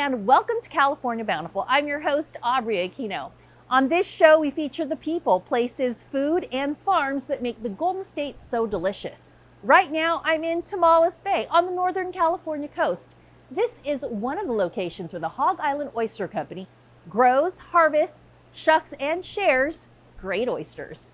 and welcome to California Bountiful. I'm your host, Aubrey Aquino. On this show, we feature the people, places, food, and farms that make the Golden State so delicious. Right now, I'm in Tomales Bay on the Northern California coast. This is one of the locations where the Hog Island Oyster Company grows, harvests, shucks, and shares great oysters.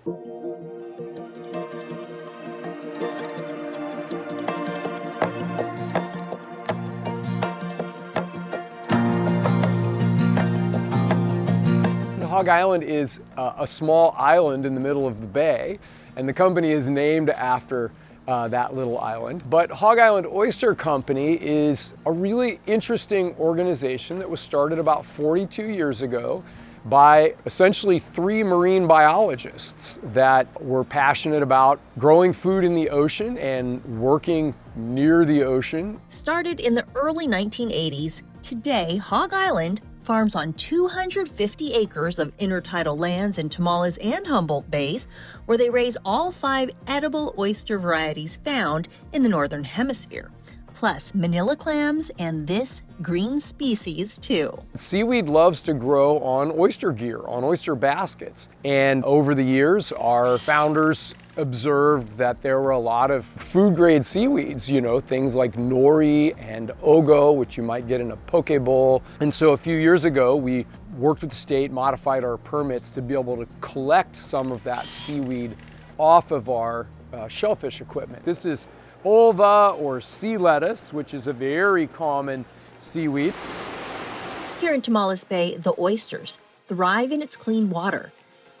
Hog Island is a small island in the middle of the bay, and the company is named after that little island. But Hog Island Oyster Company is a really interesting organization that was started about 42 years ago by essentially 3 marine biologists that were passionate about growing food in the ocean and working near the ocean. Started in the early 1980s, today Hog Island farms on 250 acres of intertidal lands in Tomales and Humboldt Bays, where they raise all 5 edible oyster varieties found in the Northern Hemisphere, plus manila clams and this green species too. Seaweed loves to grow on oyster gear, on oyster baskets. And over the years, our founders observed that there were a lot of food-grade seaweeds, things like nori and ogo, which you might get in a poke bowl. And so a few years ago, we worked with the state, modified our permits to be able to collect some of that seaweed off of our shellfish equipment. This is ulva or sea lettuce, which is a very common seaweed. Here in Tomales Bay, the oysters thrive in its clean water.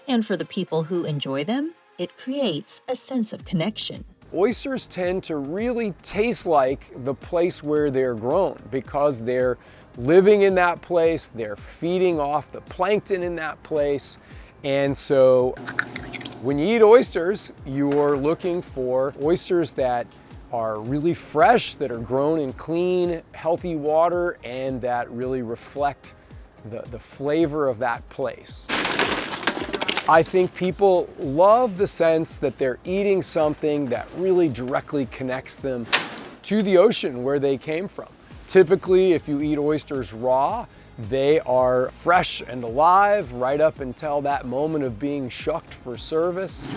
And for the people who enjoy them, it creates a sense of connection. Oysters tend to really taste like the place where they're grown because they're living in that place, they're feeding off the plankton in that place. And so when you eat oysters, you're looking for oysters that are really fresh, that are grown in clean, healthy water, and that really reflect the flavor of that place. I think people love the sense that they're eating something that really directly connects them to the ocean where they came from. Typically, if you eat oysters raw, they are fresh and alive right up until that moment of being shucked for service.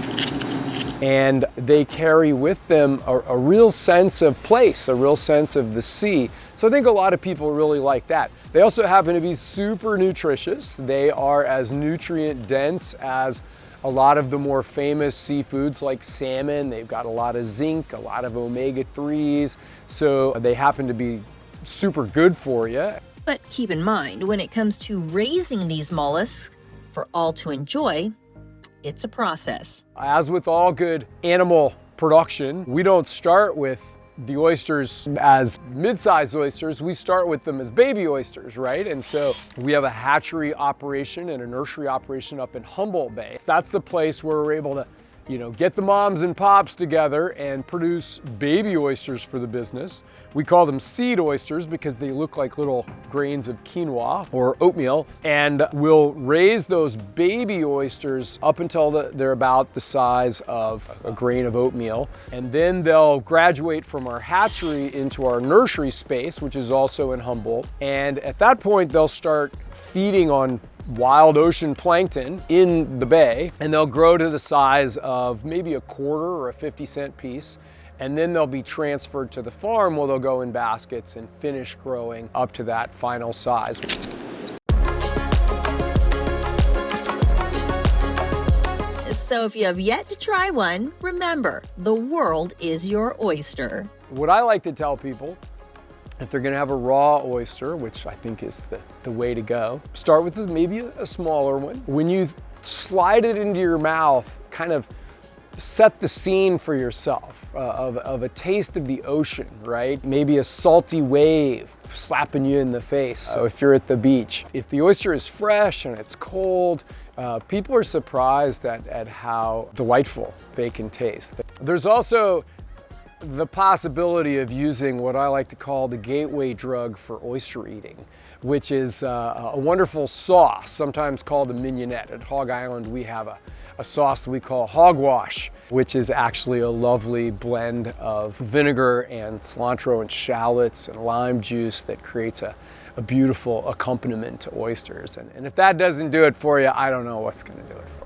And they carry with them a real sense of place, a real sense of the sea. So I think a lot of people really like that. They also happen to be super nutritious. They are as nutrient dense as a lot of the more famous seafoods like salmon. They've got a lot of zinc, a lot of omega-3s. So they happen to be super good for you. But keep in mind, when it comes to raising these mollusks for all to enjoy, it's a process. As with all good animal production, we don't start with the oysters as mid-sized oysters, we start with them as baby oysters, right? And so we have a hatchery operation and a nursery operation up in Humboldt Bay. That's the place where we're able to get the moms and pops together and produce baby oysters for the business. We call them seed oysters because they look like little grains of quinoa or oatmeal. And we'll raise those baby oysters up until they're about the size of a grain of oatmeal. And then they'll graduate from our hatchery into our nursery space, which is also in Humboldt. And at that point, they'll start feeding on wild ocean plankton in the bay, and they'll grow to the size of maybe a quarter or a 50-cent piece. And then they'll be transferred to the farm where they'll go in baskets and finish growing up to that final size. So if you have yet to try one, remember, the world is your oyster. What I like to tell people, if they're gonna have a raw oyster, which I think is the way to go, start with maybe a smaller one. When you slide it into your mouth, kind of set the scene for yourself of a taste of the ocean, right? Maybe a salty wave slapping you in the face if you're at the beach. If the oyster is fresh and it's cold, people are surprised at how delightful they can taste. There's also the possibility of using what I like to call the gateway drug for oyster eating, which is a wonderful sauce, sometimes called a mignonette. At Hog Island, we have a sauce that we call hogwash, which is actually a lovely blend of vinegar and cilantro and shallots and lime juice that creates a a beautiful accompaniment to oysters. And if that doesn't do it for you, I don't know what's going to do it for you.